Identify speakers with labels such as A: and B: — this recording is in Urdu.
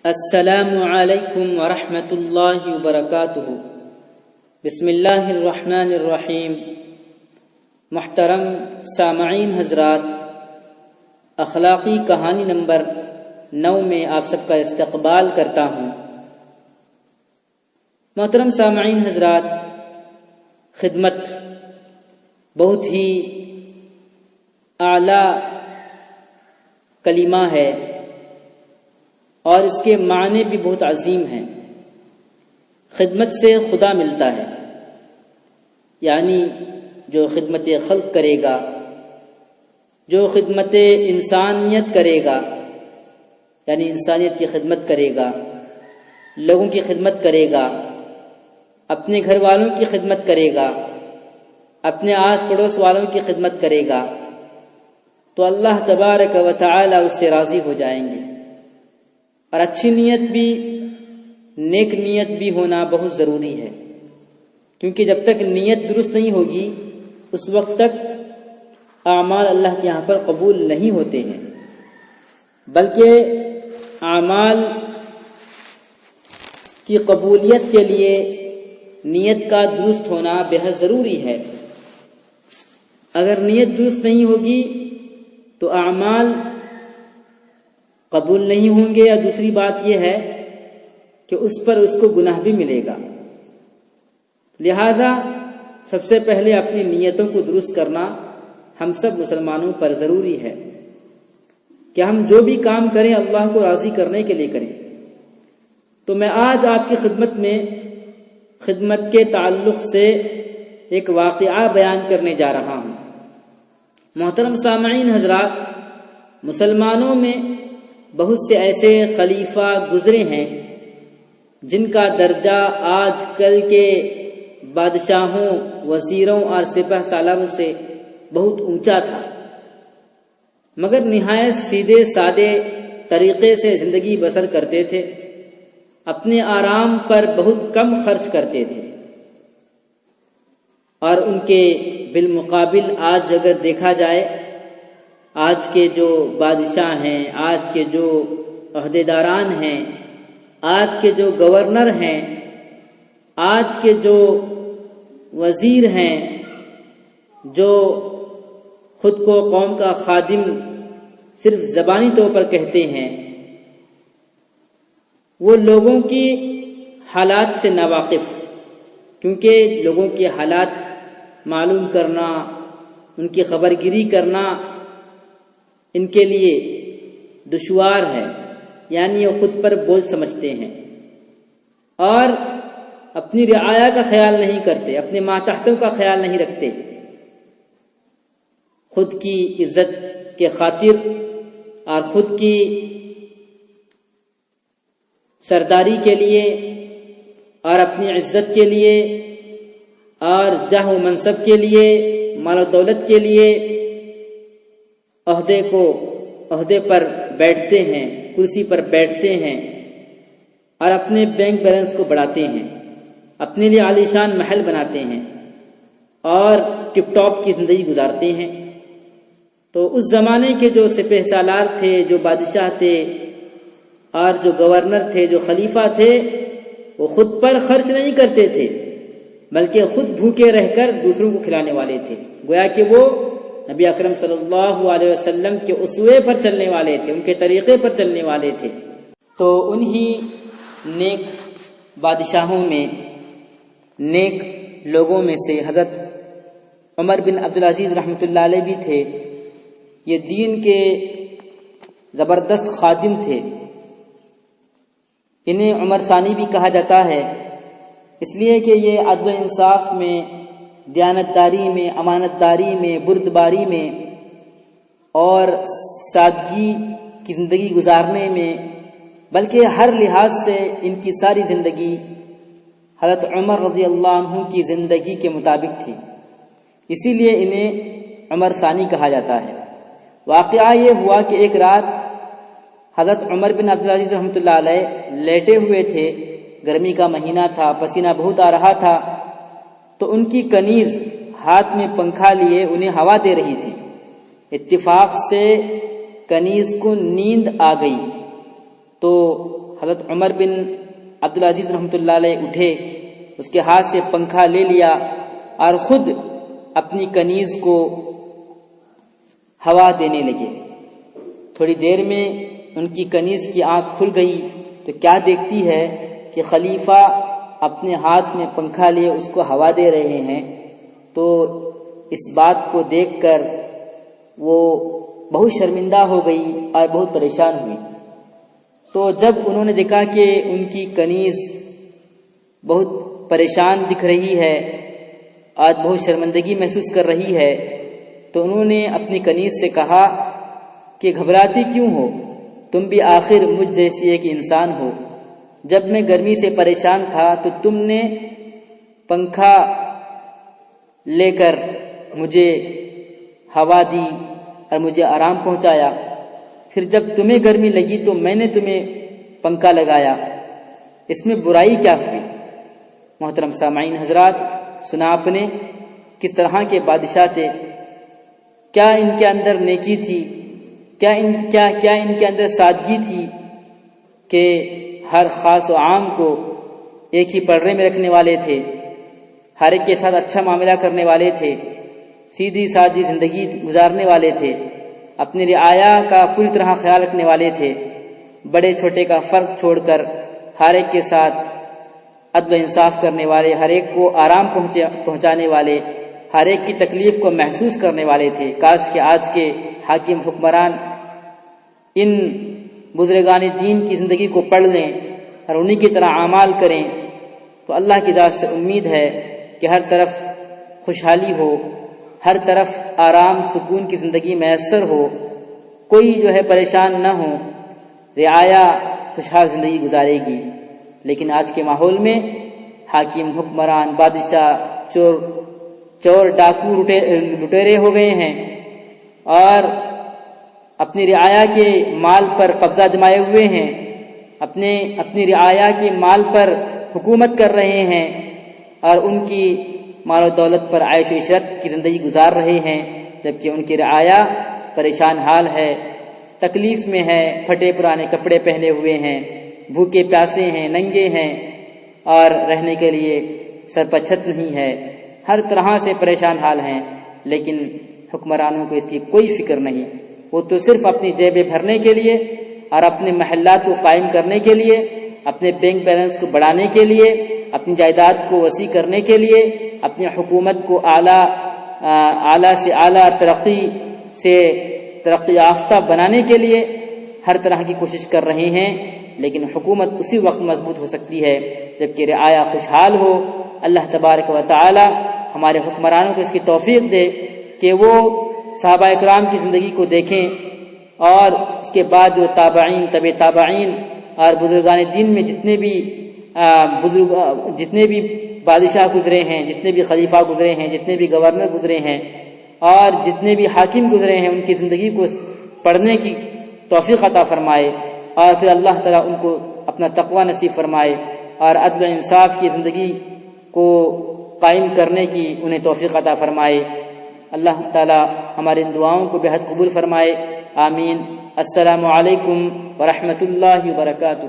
A: السلام علیکم ورحمۃ اللہ وبرکاتہ۔ بسم اللہ الرحمن الرحیم۔ محترم سامعین حضرات، اخلاقی کہانی نمبر 9 میں آپ سب کا استقبال کرتا ہوں۔ محترم سامعین حضرات، خدمت بہت ہی اعلیٰ کلمہ ہے اور اس کے معنی بھی بہت عظیم ہیں۔ خدمت سے خدا ملتا ہے، یعنی جو خدمت خلق کرے گا، جو خدمت انسانیت کرے گا، یعنی انسانیت کی خدمت کرے گا، لوگوں کی خدمت کرے گا، اپنے گھر والوں کی خدمت کرے گا، اپنے آس پڑوس والوں کی خدمت کرے گا، تو اللہ تبارک و تعالی اس سے راضی ہو جائیں گے۔ اور اچھی نیت بھی، نیک نیت بھی ہونا بہت ضروری ہے، کیونکہ جب تک نیت درست نہیں ہوگی اس وقت تک اعمال اللہ کے یہاں پر قبول نہیں ہوتے ہیں، بلکہ اعمال کی قبولیت کے لیے نیت کا درست ہونا بے حد ضروری ہے۔ اگر نیت درست نہیں ہوگی تو اعمال قبول نہیں ہوں گے، یا دوسری بات یہ ہے کہ اس پر اس کو گناہ بھی ملے گا۔ لہذا سب سے پہلے اپنی نیتوں کو درست کرنا ہم سب مسلمانوں پر ضروری ہے کہ ہم جو بھی کام کریں اللہ کو راضی کرنے کے لیے کریں۔ تو میں آج آپ کی خدمت میں خدمت کے تعلق سے ایک واقعہ بیان کرنے جا رہا ہوں۔ محترم سامعین حضرات، مسلمانوں میں بہت سے ایسے خلیفہ گزرے ہیں جن کا درجہ آج کل کے بادشاہوں، وزیروں اور سپہ سالاروں سے بہت اونچا تھا، مگر نہایت سیدھے سادے طریقے سے زندگی بسر کرتے تھے، اپنے آرام پر بہت کم خرچ کرتے تھے۔ اور ان کے بالمقابل آج اگر دیکھا جائے، آج کے جو بادشاہ ہیں، آج کے جو عہدیداران ہیں، آج کے جو گورنر ہیں، آج کے جو وزیر ہیں، جو خود کو قوم کا خادم صرف زبانی طور پر کہتے ہیں، وہ لوگوں کی حالات سے ناواقف، کیونکہ لوگوں کے حالات معلوم کرنا، ان کی خبرگیری کرنا ان کے لیے دشوار ہے، یعنی وہ خود پر بوجھ سمجھتے ہیں اور اپنی رعایا کا خیال نہیں کرتے، اپنے ماتحتوں کا خیال نہیں رکھتے۔ خود کی عزت کے خاطر اور خود کی سرداری کے لیے اور اپنی عزت کے لیے اور جاہ و منصب کے لیے، مال و دولت کے لیے عہدے پر بیٹھتے ہیں، کرسی پر بیٹھتے ہیں اور اپنے بینک بیلنس کو بڑھاتے ہیں، اپنے لیے عالیشان محل بناتے ہیں اور ٹپ ٹاپ کی زندگی گزارتے ہیں۔ تو اس زمانے کے جو سپہ سالار تھے، جو بادشاہ تھے اور جو گورنر تھے، جو خلیفہ تھے، وہ خود پر خرچ نہیں کرتے تھے، بلکہ خود بھوکے رہ کر دوسروں کو کھلانے والے تھے۔ گویا کہ وہ نبی اکرم صلی اللہ علیہ وسلم کے اسوے پر چلنے والے تھے، ان کے طریقے پر چلنے والے تھے۔ تو انہی نیک بادشاہوں میں، نیک لوگوں میں سے حضرت عمر بن عبدالعزیز رحمۃ اللہ علیہ بھی تھے۔ یہ دین کے زبردست خادم تھے، انہیں عمر ثانی بھی کہا جاتا ہے، اس لیے کہ یہ عدل و انصاف میں، دیانتداری میں، امانت داری میں، بردباری میں اور سادگی کی زندگی گزارنے میں، بلکہ ہر لحاظ سے ان کی ساری زندگی حضرت عمر رضی اللہ عنہ کی زندگی کے مطابق تھی، اسی لیے انہیں عمر ثانی کہا جاتا ہے۔ واقعہ یہ ہوا کہ ایک رات حضرت عمر بن عبدالعزیز رحمۃ اللہ علیہ لیٹے ہوئے تھے، گرمی کا مہینہ تھا، پسینہ بہت آ رہا تھا، تو ان کی کنیز ہاتھ میں پنکھا لیے انہیں ہوا دے رہی تھی۔ اتفاق سے کنیز کو نیند آ گئی تو حضرت عمر بن عبدالعزیز رحمۃ اللہ علیہ اٹھے، اس کے ہاتھ سے پنکھا لے لیا اور خود اپنی کنیز کو ہوا دینے لگے۔ تھوڑی دیر میں ان کی کنیز کی آنکھ کھل گئی تو کیا دیکھتی ہے کہ خلیفہ اپنے ہاتھ میں پنکھا لیے اس کو ہوا دے رہے ہیں۔ تو اس بات کو دیکھ کر وہ بہت شرمندہ ہو گئی اور بہت پریشان ہوئی۔ تو جب انہوں نے دیکھا کہ ان کی کنیز بہت پریشان دکھ رہی ہے، آج بہت شرمندگی محسوس کر رہی ہے، تو انہوں نے اپنی کنیز سے کہا کہ گھبراتی کیوں ہو، تم بھی آخر مجھ جیسی ایک انسان ہو۔ جب میں گرمی سے پریشان تھا تو تم نے پنکھا لے کر مجھے ہوا دی اور مجھے آرام پہنچایا، پھر جب تمہیں گرمی لگی تو میں نے تمہیں پنکھا لگایا، اس میں برائی کیا ہوئی؟ محترم سامعین حضرات، سنا آپ نے کس طرح کے بادشاہ تھے، کیا ان کے اندر نیکی تھی، کیا ان کے اندر سادگی تھی کہ ہر خاص و عام کو ایک ہی پڑھنے میں رکھنے والے تھے، ہر ایک کے ساتھ اچھا معاملہ کرنے والے تھے، سیدھی سادی زندگی گزارنے والے تھے، اپنی رعایا کا پوری طرح خیال رکھنے والے تھے، بڑے چھوٹے کا فرق چھوڑ کر ہر ایک کے ساتھ عدل و انصاف کرنے والے، ہر ایک کو آرام پہنچانے والے، ہر ایک کی تکلیف کو محسوس کرنے والے تھے۔ کاش کہ آج کے حاکم حکمران ان بزرگان دین کی زندگی کو پڑھ لیں اور انہی کی طرح اعمال کریں، تو اللہ کی ذات سے امید ہے کہ ہر طرف خوشحالی ہو، ہر طرف آرام سکون کی زندگی میسر ہو، کوئی پریشان نہ ہو، رعایا خوشحال زندگی گزارے گی۔ لیکن آج کے ماحول میں حاکم حکمران بادشاہ چور ڈاکو لٹیرے ہو گئے ہیں اور اپنی رعایا کے مال پر قبضہ جمائے ہوئے ہیں، اپنی رعایا کے مال پر حکومت کر رہے ہیں اور ان کی مال و دولت پر عیش و عشرت کی زندگی گزار رہے ہیں، جبکہ ان کی رعایا پریشان حال ہے، تکلیف میں ہے، پھٹے پرانے کپڑے پہنے ہوئے ہیں، بھوکے پیاسے ہیں، ننگے ہیں اور رہنے کے لیے سر پر چھت نہیں ہے، ہر طرح سے پریشان حال ہیں۔ لیکن حکمرانوں کو اس کی کوئی فکر نہیں، وہ تو صرف اپنی جیبیں بھرنے کے لیے اور اپنے محلات کو قائم کرنے کے لیے، اپنے بینک بیلنس کو بڑھانے کے لیے، اپنی جائیداد کو وسیع کرنے کے لیے، اپنی حکومت کو اعلیٰ سے اعلیٰ ترقی یافتہ بنانے کے لیے ہر طرح کی کوشش کر رہے ہیں۔ لیکن حکومت اسی وقت مضبوط ہو سکتی ہے جبکہ رعایا خوشحال ہو۔ اللہ تبارک و تعالی ہمارے حکمرانوں کو اس کی توفیق دے کہ وہ صحابہ اکرام کی زندگی کو دیکھیں اور اس کے بعد جو تابعین، طبع تابعین اور بزرگان دین میں جتنے بھی بادشاہ گزرے ہیں، جتنے بھی خلیفہ گزرے ہیں، جتنے بھی گورنر گزرے ہیں اور جتنے بھی حاکم گزرے ہیں، ان کی زندگی کو پڑھنے کی توفیق عطا فرمائے اور پھر اللہ تعالیٰ ان کو اپنا تقوی نصیب فرمائے اور عدل و انصاف کی زندگی کو قائم کرنے کی انہیں توفیق عطا فرمائے۔ اللہ تعالیٰ ہماری ان دعاؤں کو بے حد قبول فرمائے، آمین۔ السلام علیکم ورحمۃ اللہ وبرکاتہ۔